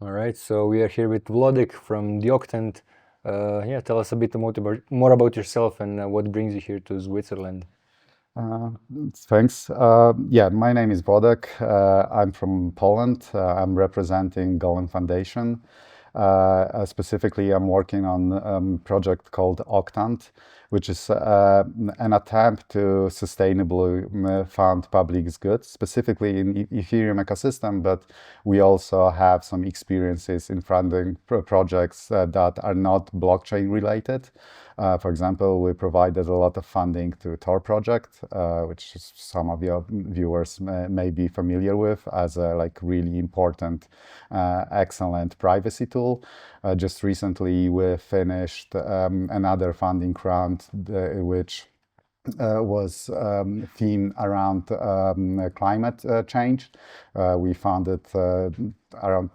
All right, so we are here with Wlodek from the Octant. Tell us a bit more about yourself and what brings you here to Switzerland. Uh, Thanks. My name is Wlodek. I'm from Poland. I'm representing Golem Foundation. Specifically, I'm working on a project called Octant, which is an attempt to sustainably fund public goods, specifically in Ethereum ecosystem, but we also have some experiences in funding projects that are not blockchain related. For example, we provided a lot of funding to Tor project, which some of your viewers may be familiar with as a really important, excellent privacy tool. Just recently, we finished another funding round, which was themed around climate change. We funded around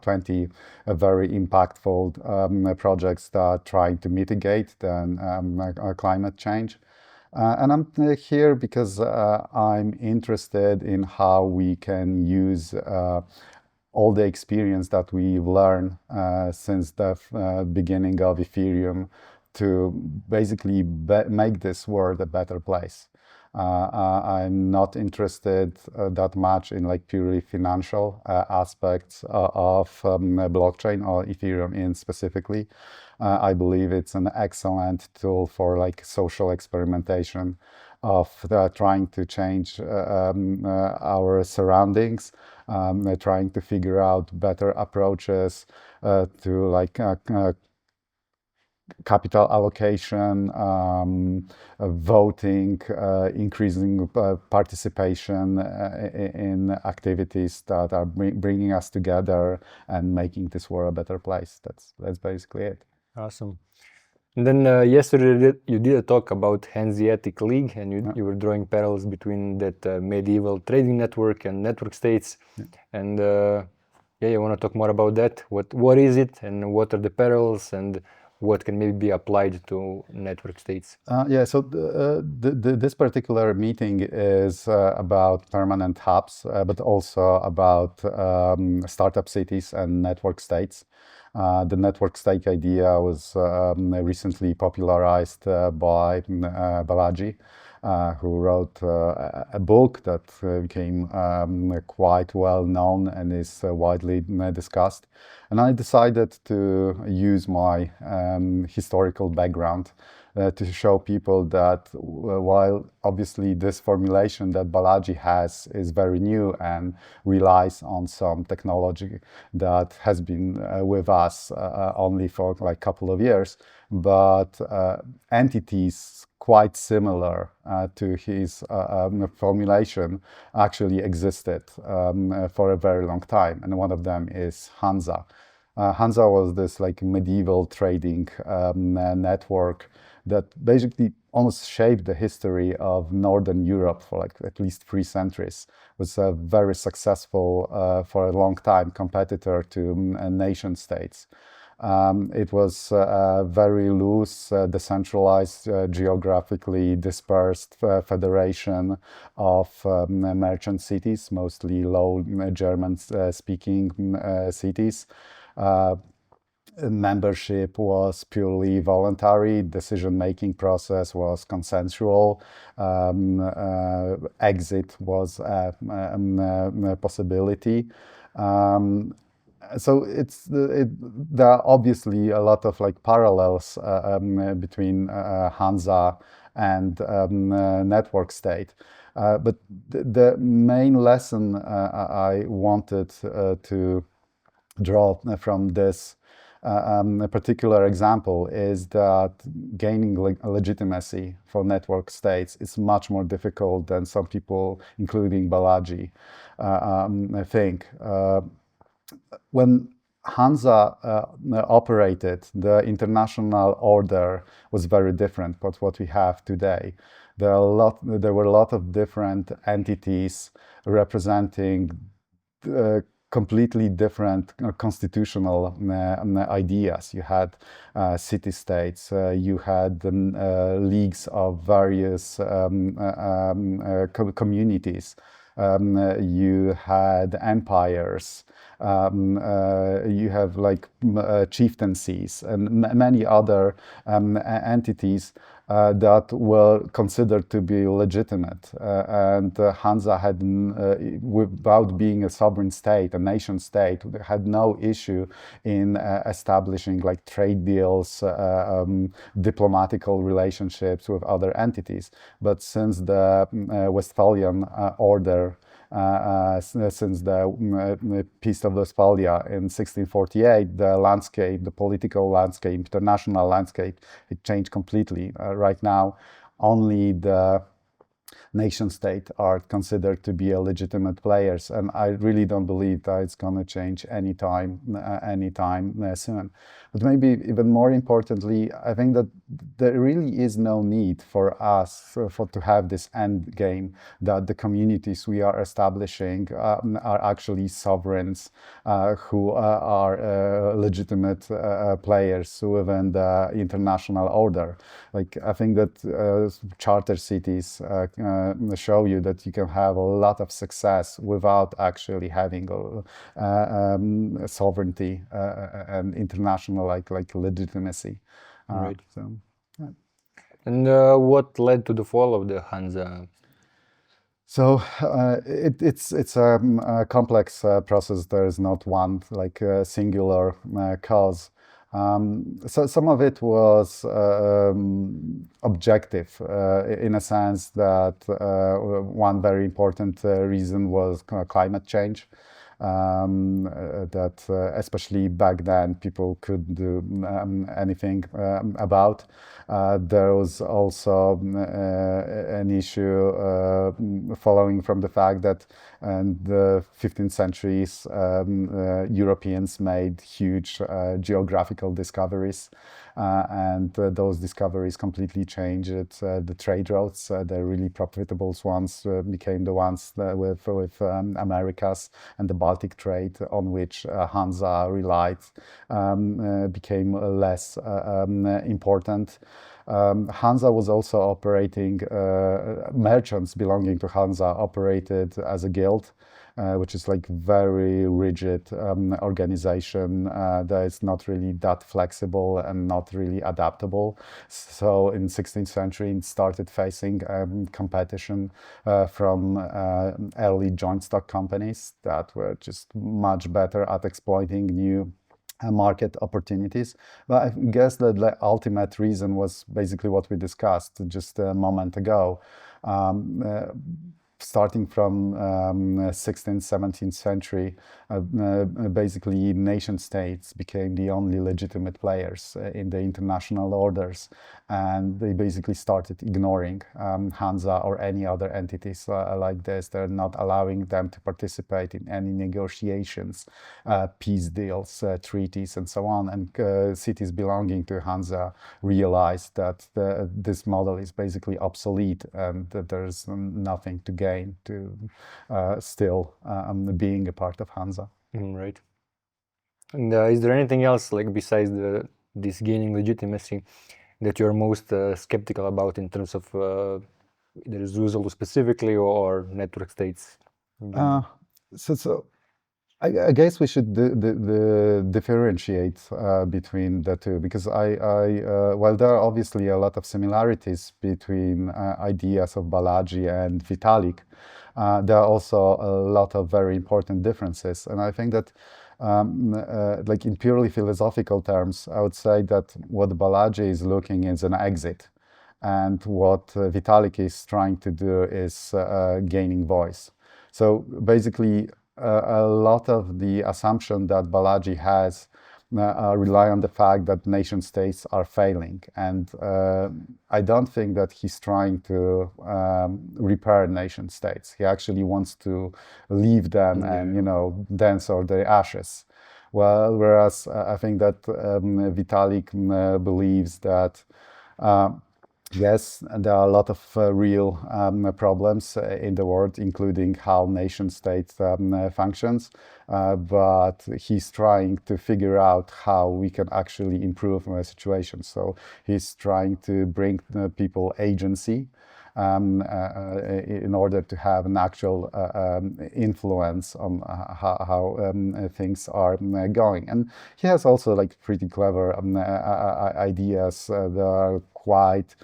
20 very impactful projects that are trying to mitigate the climate change. And I'm here because I'm interested in how we can use all the experience that we've learned since the beginning of Ethereum to basically make this world a better place. I'm not interested that much in purely financial aspects of blockchain or Ethereum in specifically. I believe it's an excellent tool for social experimentation of trying to change our surroundings, trying to figure out better approaches to capital allocation, voting, increasing participation in activities that are bringing us together and making this world a better place. That's basically it. Awesome. And then yesterday you did a talk about Hanseatic League, and you were drawing parallels between that medieval trading network and network states. Yeah. And you want to talk more about that? What is it, and what are the parallels, and what can maybe be applied to network states? So this particular meeting is about permanent hubs, but also about startup cities and network states. The network state idea was recently popularized by Balaji, who wrote a book that became quite well known and is widely discussed. And I decided to use my historical background to show people that while obviously this formulation that Balaji has is very new and relies on some technology that has been with us only for a couple of years, but entities quite similar to his formulation actually existed for a very long time. And one of them is Hansa. Hansa was this medieval trading network that basically almost shaped the history of Northern Europe for at least 3 centuries. It was a very successful, for a long time, competitor to nation states. It was a very loose, decentralized, geographically dispersed federation of merchant cities, mostly low German-speaking cities. Membership was purely voluntary, decision-making process was consensual, exit was a possibility. So there are obviously a lot of parallels between Hansa and network state. But the main lesson I wanted to draw from this a particular example is that gaining legitimacy for network states is much more difficult than some people, including Balaji, think. When Hansa operated, the international order was very different from what we have today. There were a lot of different entities representing completely different constitutional ideas. You had city-states, you had leagues of various communities. you had empires, you have like chieftaincies and many other entities that were considered to be legitimate. And Hansa had, without being a sovereign state, a nation state, had no issue in establishing like trade deals, diplomatical relationships with other entities. But since the Westphalian order, since the Peace of Westphalia in 1648, the landscape, the political landscape, international landscape, it changed completely. Right now, only the nation state are considered to be legitimate players, and I really don't believe that it's going to change anytime soon. But maybe even more importantly, I think that there really is no need for us to have this end game that the communities we are establishing are actually sovereigns who are legitimate players within the international order. Like, I think that charter cities show you that you can have a lot of success without actually having sovereignty and international like legitimacy. Right. So, yeah. And what led to the fall of the Hansa? So it's a complex process. There is not one like singular cause. So some of it was objective in a sense that one very important reason was climate change. That especially back then people couldn't do anything about. There was also an issue following from the fact that in the 15th centuries Europeans made huge geographical discoveries, and those discoveries completely changed the trade routes. The really profitable ones became the ones with Americas, and the Baltic trade on which Hansa relied became less important. Hansa was also operating, merchants belonging to Hansa operated as a guild, which is like very rigid organization that is not really that flexible and not really adaptable. So in 16th century it started facing competition from early joint stock companies that were just much better at exploiting new market opportunities. But I guess that the ultimate reason was basically what we discussed just a moment ago. Starting from 16th, 17th century, basically nation states became the only legitimate players in the international orders, and they basically started ignoring Hansa or any other entities like this. They're not allowing them to participate in any negotiations, peace deals, treaties, and so on. And cities belonging to Hansa realized that this model is basically obsolete and that there's nothing to gain to still being a part of Hansa. Right. And is there anything else, like besides this gaining legitimacy, that you're most skeptical about in terms of either Zuzulu specifically or network states? So I guess we should differentiate between the two, because while there are obviously a lot of similarities between ideas of Balaji and Vitalik, there are also a lot of very important differences. And I think that like in purely philosophical terms, I would say that what Balaji is looking is an exit, and what Vitalik is trying to do is gaining voice. So basically, a lot of the assumption that Balaji has rely on the fact that nation states are failing, and I don't think that he's trying to repair nation states. He actually wants to leave them and dance on their ashes. Well, whereas I think that Vitalik believes that yes, there are a lot of real problems in the world, including how nation state functions, but he's trying to figure out how we can actually improve the situation. So he's trying to bring people agency, in order to have an actual influence on how things are going. And he has also like pretty clever ideas that are quite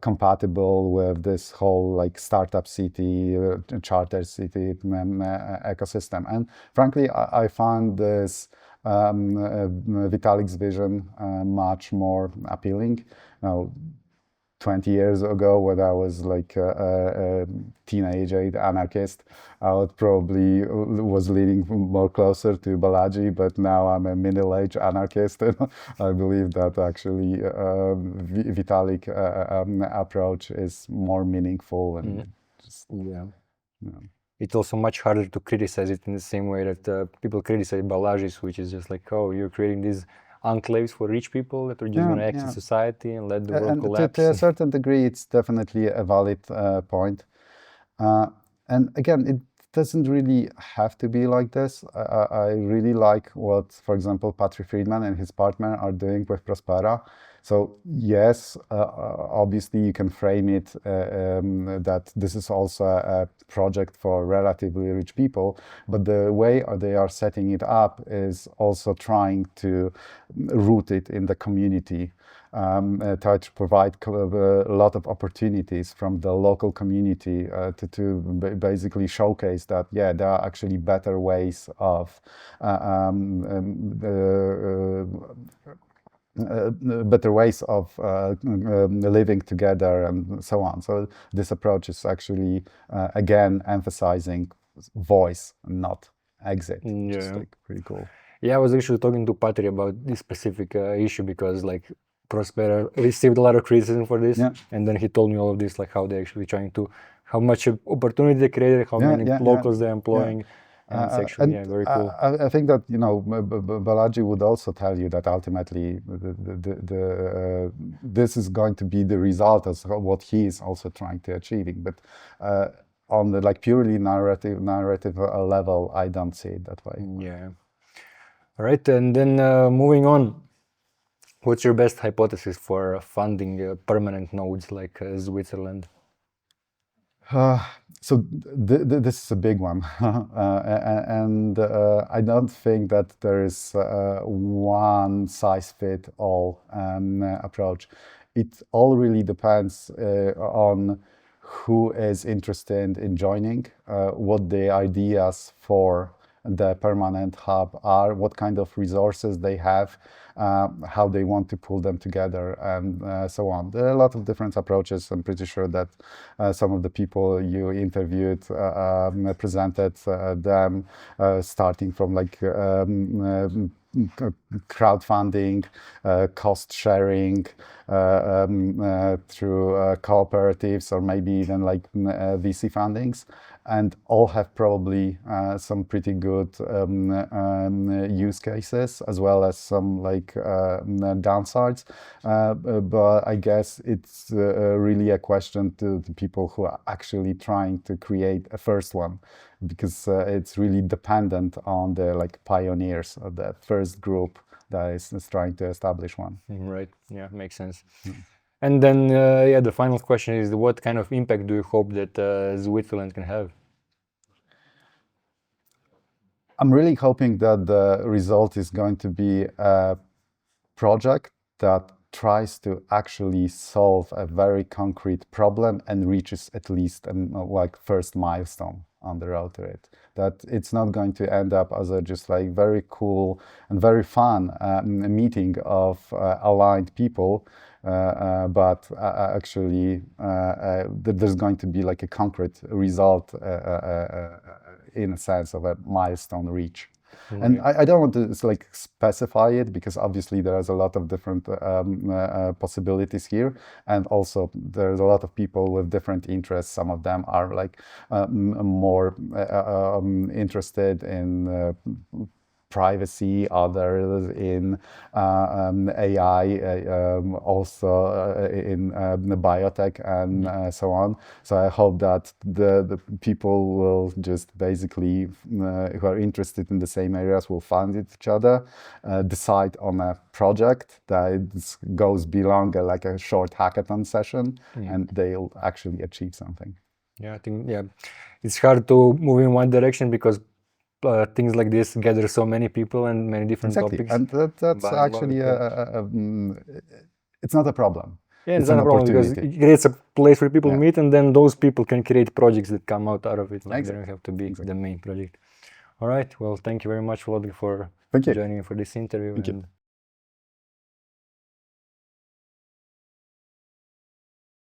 compatible with this whole like startup city, charter city ecosystem. And frankly, I found this Vitalik's vision much more appealing. Now, 20 years ago, when I was like a teenage anarchist, I would probably was leaning more closer to Balaji, but now I'm a middle-aged anarchist, and I believe that actually Vitalik approach is more meaningful and just, Yeah. you know. It's also much harder to criticize it in the same way that people criticize Balaji's, which is just like, oh, you're creating these enclaves for rich people that are just going to act in society and let the world And collapse. to a certain degree, it's definitely a valid point. And again, it doesn't really have to be like this. I really like what, for example, Patrick Friedman and his partner are doing with Prospera. So yes, obviously you can frame it that this is also a project for relatively rich people, but the way they are setting it up is also trying to root it in the community. Try to provide a lot of opportunities from the local community to basically showcase that, yeah, there are actually better ways of living together and so on. So this approach is actually, again, emphasizing voice and not exit, which is like pretty cool. Yeah, I was actually talking to Patri about this specific issue because like Prospera received a lot of criticism for this, and then he told me all of this, like how they're actually trying to, how much opportunity they created, how many locals they're employing. And it's actually very cool. I think that, you know, Balaji would also tell you that ultimately this is going to be the result of what he is also trying to achieving. But on the like purely narrative level, I don't see it that way. Yeah. All right, and then moving on. What's your best hypothesis for funding permanent nodes like Switzerland? So this is a big one, and I don't think that there is one size fit all approach. It all really depends on who is interested in joining, what the ideas for the permanent hub are, what kind of resources they have, how they want to pull them together, and so on. There are a lot of different approaches. I'm pretty sure that some of the people you interviewed presented them starting from like crowdfunding, cost sharing, through cooperatives, or maybe even like VC fundings, and all have probably some pretty good use cases, as well as some like downsides. But I guess it's really a question to the people who are actually trying to create a first one, because it's really dependent on the like pioneers of the first group that is trying to establish one. Right. Yeah, makes sense. And then, yeah, the final question is, what kind of impact do you hope that Switzerland can have? I'm really hoping that the result is going to be a project that tries to actually solve a very concrete problem and reaches at least like first milestone on the road to it. That it's not going to end up as a just like very cool and very fun meeting of aligned people, but actually there's going to be like a concrete result in a sense of a milestone reach. Right. And I don't want to like specify it, because obviously there is a lot of different possibilities here, and also there's a lot of people with different interests. Some of them are like more interested in privacy, others in AI, also in biotech and so on. So I hope that the people will just basically, who are interested in the same areas, will find each other, decide on a project that goes beyond like a short hackathon session, and they'll actually achieve something. Yeah, I think it's hard to move in one direction because things like this gather so many people and many different topics. And that's actually it's not a problem. Yeah, it's not a problem because it creates a place where people meet, and then those people can create projects that come out of it. Like they don't have to be the main project. All right. Well, thank you very much, Wlodek, for joining for this interview.